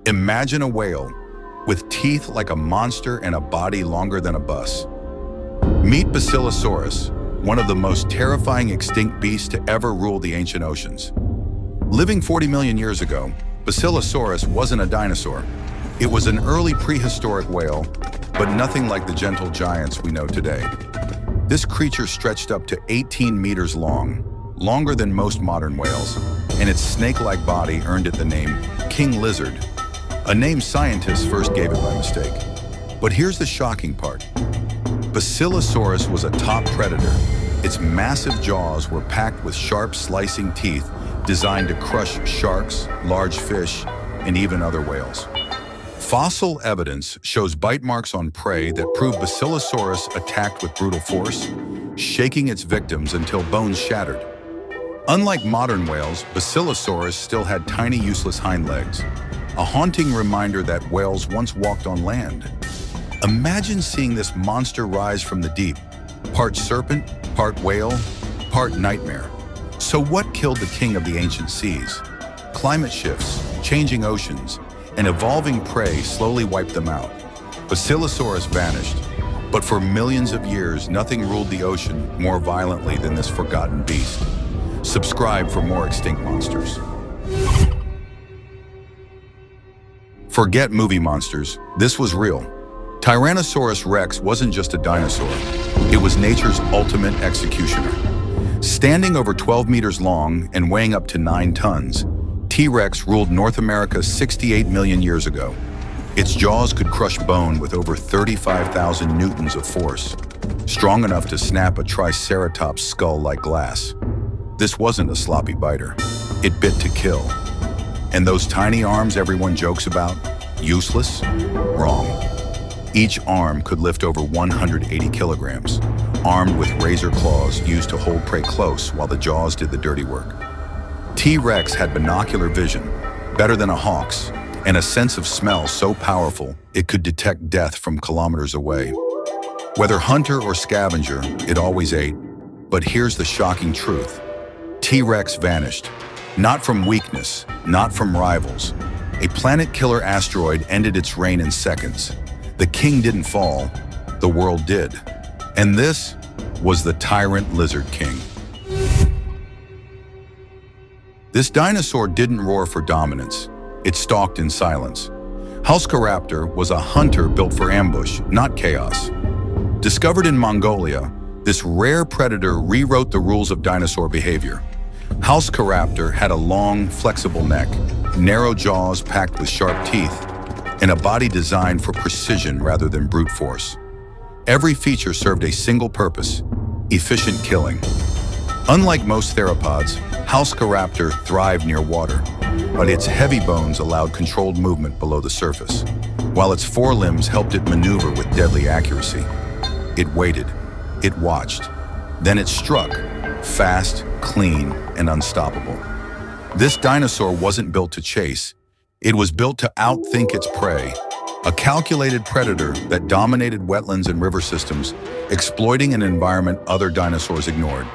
Imagine a whale with teeth like a monster and a body longer than a bus. Meet Basilosaurus, one of the most terrifying extinct beasts to ever rule the ancient oceans. Living 40 million years ago, Basilosaurus wasn't a dinosaur. It was an early prehistoric whale, but nothing like the gentle giants we know today. This creature stretched up to 18 meters long, longer than most modern whales, and its snake-like body earned it the name king lizard, a name scientists first gave it by mistake. But here's the shocking part. Basilosaurus was a top predator. Its massive jaws were packed with sharp, slicing teeth designed to crush sharks, large fish, and even other whales. Fossil evidence shows bite marks on prey that prove Basilosaurus attacked with brutal force, shaking its victims until bones shattered. Unlike modern whales, Basilosaurus still had tiny, useless hind legs, a haunting reminder that whales once walked on land. Imagine seeing this monster rise from the deep, part serpent, part whale, part nightmare. So what killed the king of the ancient seas? Climate shifts, changing oceans, and evolving prey slowly wiped them out. Basilosaurus vanished, but for millions of years, nothing ruled the ocean more violently than this forgotten beast. Subscribe for more extinct monsters. Forget movie monsters, this was real. Tyrannosaurus Rex wasn't just a dinosaur, it was nature's ultimate executioner. Standing over 12 meters long and weighing up to 9 tons, T-Rex ruled North America 68 million years ago. Its jaws could crush bone with over 35,000 newtons of force, strong enough to snap a triceratops skull like glass. This wasn't a sloppy biter, it bit to kill. And those tiny arms everyone jokes about, useless? Wrong. Each arm could lift over 180 kilograms, armed with razor claws used to hold prey close while the jaws did the dirty work. T-Rex had binocular vision, better than a hawk's, and a sense of smell so powerful it could detect death from kilometers away. Whether hunter or scavenger, it always ate. But here's the shocking truth. T-Rex vanished. Not from weakness, not from rivals. A planet-killer asteroid ended its reign in seconds. The king didn't fall, the world did. And this was the tyrant lizard king. This dinosaur didn't roar for dominance. It stalked in silence. Halskaraptor was a hunter built for ambush, not chaos. Discovered in Mongolia, this rare predator rewrote the rules of dinosaur behavior. Halskaraptor had a long, flexible neck, narrow jaws packed with sharp teeth, and a body designed for precision rather than brute force. Every feature served a single purpose: efficient killing. Unlike most theropods, Halskaraptor thrived near water, but its heavy bones allowed controlled movement below the surface, while its forelimbs helped it maneuver with deadly accuracy. It waited, it watched, then it struck, fast, clean, and unstoppable. This dinosaur wasn't built to chase, it was built to outthink its prey, a calculated predator that dominated wetlands and river systems, exploiting an environment other dinosaurs ignored.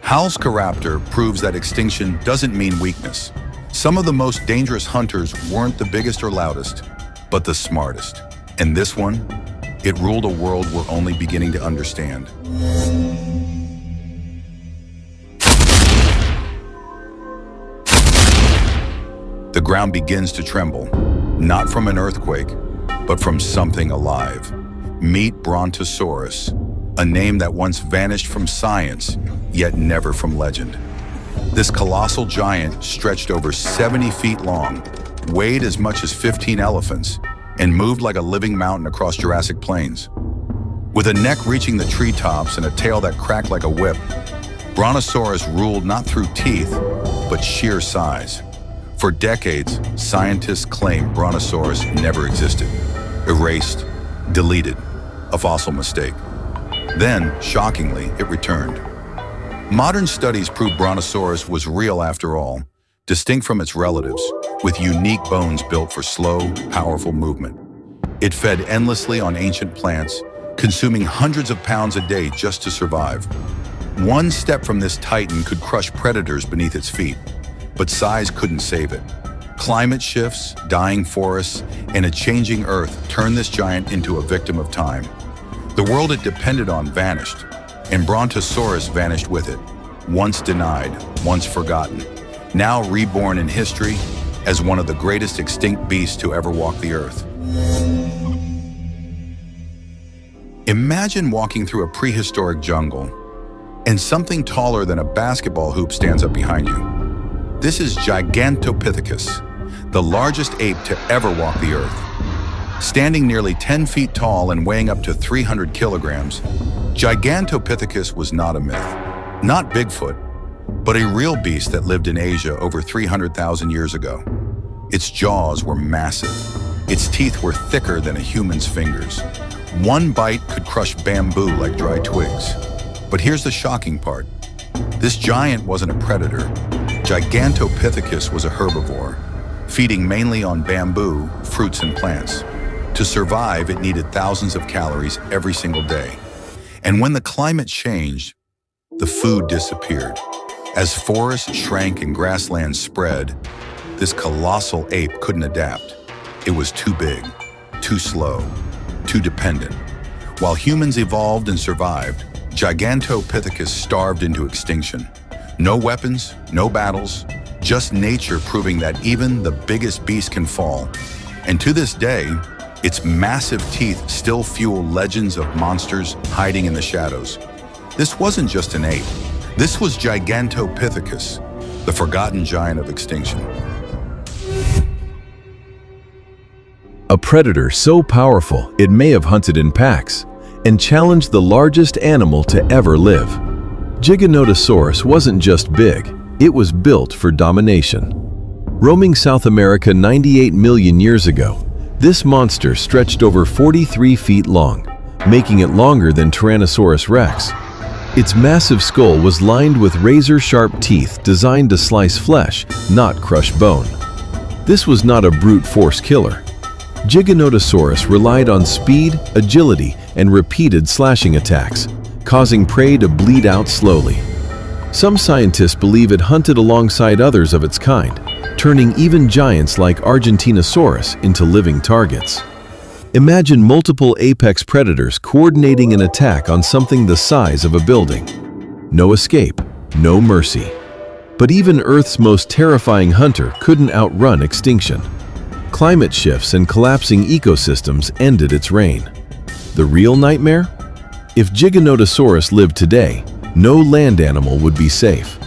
Halskaraptor proves that extinction doesn't mean weakness. Some of the most dangerous hunters weren't the biggest or loudest, but the smartest. And this one, it ruled a world we're only beginning to understand. The ground begins to tremble, not from an earthquake, but from something alive. Meet Brontosaurus, a name that once vanished from science, yet never from legend. This colossal giant stretched over 70 feet long, weighed as much as 15 elephants, and moved like a living mountain across Jurassic plains. With a neck reaching the treetops and a tail that cracked like a whip, Brontosaurus ruled not through teeth, but sheer size. For decades, scientists claimed Brontosaurus never existed. Erased, deleted, a fossil mistake. Then, shockingly, it returned. Modern studies prove Brontosaurus was real after all, distinct from its relatives, with unique bones built for slow, powerful movement. It fed endlessly on ancient plants, consuming hundreds of pounds a day just to survive. One step from this titan could crush predators beneath its feet, but size couldn't save it. Climate shifts, dying forests, and a changing Earth turned this giant into a victim of time. The world it depended on vanished, and Brontosaurus vanished with it. Once denied, once forgotten, now reborn in history as one of the greatest extinct beasts to ever walk the Earth. Imagine walking through a prehistoric jungle, and something taller than a basketball hoop stands up behind you. This is Gigantopithecus, the largest ape to ever walk the Earth. Standing nearly 10 feet tall and weighing up to 300 kilograms, Gigantopithecus was not a myth, not Bigfoot, but a real beast that lived in Asia over 300,000 years ago. Its jaws were massive. Its teeth were thicker than a human's fingers. One bite could crush bamboo like dry twigs. But here's the shocking part. This giant wasn't a predator. Gigantopithecus was a herbivore, feeding mainly on bamboo, fruits, and plants. To survive, it needed thousands of calories every single day. And when the climate changed, the food disappeared. As forests shrank and grasslands spread, this colossal ape couldn't adapt. It was too big, too slow, too dependent. While humans evolved and survived, Gigantopithecus starved into extinction. No weapons, no battles, just nature proving that even the biggest beast can fall. And to this day, its massive teeth still fuel legends of monsters hiding in the shadows. This wasn't just an ape. This was Gigantopithecus, the forgotten giant of extinction. A predator so powerful it may have hunted in packs and challenged the largest animal to ever live. Giganotosaurus wasn't just big, it was built for domination. Roaming South America 98 million years ago, this monster stretched over 43 feet long, making it longer than Tyrannosaurus rex. Its massive skull was lined with razor-sharp teeth designed to slice flesh, not crush bone. This was not a brute force killer. Giganotosaurus relied on speed, agility, and repeated slashing attacks, causing prey to bleed out slowly. Some scientists believe it hunted alongside others of its kind, turning even giants like Argentinosaurus into living targets. Imagine multiple apex predators coordinating an attack on something the size of a building. No escape, no mercy. But even Earth's most terrifying hunter couldn't outrun extinction. Climate shifts and collapsing ecosystems ended its reign. The real nightmare? If Giganotosaurus lived today, no land animal would be safe.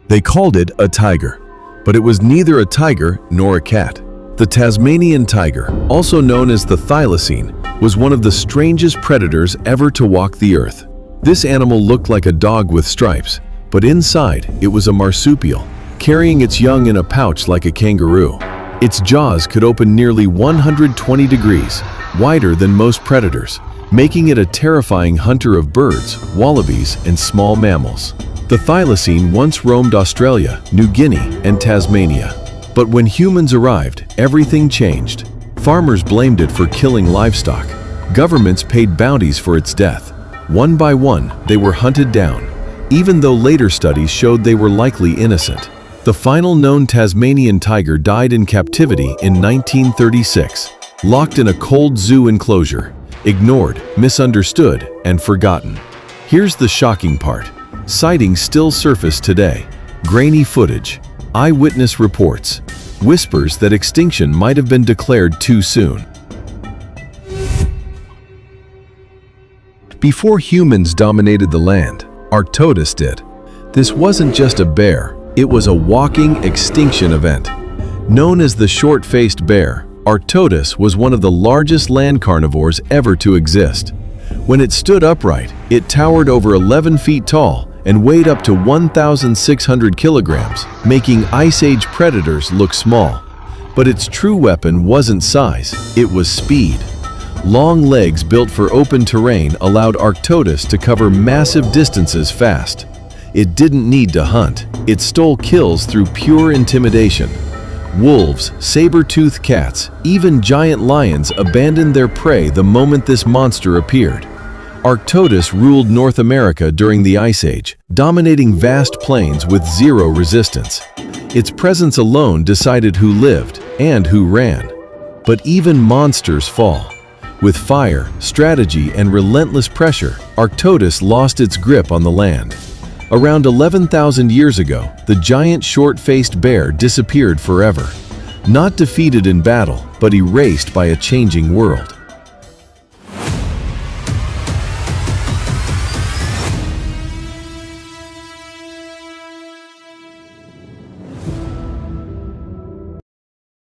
They called it a tiger, but it was neither a tiger nor a cat. The Tasmanian tiger, also known as the thylacine, was one of the strangest predators ever to walk the earth. This animal looked like a dog with stripes, but inside it was a marsupial, carrying its young in a pouch like a kangaroo. Its jaws could open nearly 120 degrees, wider than most predators, making it a terrifying hunter of birds, wallabies, and small mammals. The thylacine once roamed Australia, New Guinea, and Tasmania. But when humans arrived, everything changed. Farmers blamed it for killing livestock. Governments paid bounties for its death. One by one, they were hunted down, even though later studies showed they were likely innocent. The final known Tasmanian tiger died in captivity in 1936, locked in a cold zoo enclosure, ignored, misunderstood, and forgotten. Here's the shocking part. Sightings still surface today. Grainy footage, eyewitness reports, whispers that extinction might have been declared too soon. Before humans dominated the land, Arctodus did. This wasn't just a bear, it was a walking extinction event. Known as the short-faced bear, Arctodus was one of the largest land carnivores ever to exist. When it stood upright, it towered over 11 feet tall and weighed up to 1,600 kilograms, making Ice Age predators look small. But its true weapon wasn't size, it was speed. Long legs built for open terrain allowed Arctodus to cover massive distances fast. It didn't need to hunt, it stole kills through pure intimidation. Wolves, saber-toothed cats, even giant lions abandoned their prey the moment this monster appeared. Arctodus ruled North America during the Ice Age, dominating vast plains with zero resistance. Its presence alone decided who lived and who ran. But even monsters fall. With fire, strategy, and relentless pressure, Arctodus lost its grip on the land. Around 11,000 years ago, the giant short-faced bear disappeared forever. Not defeated in battle, but erased by a changing world.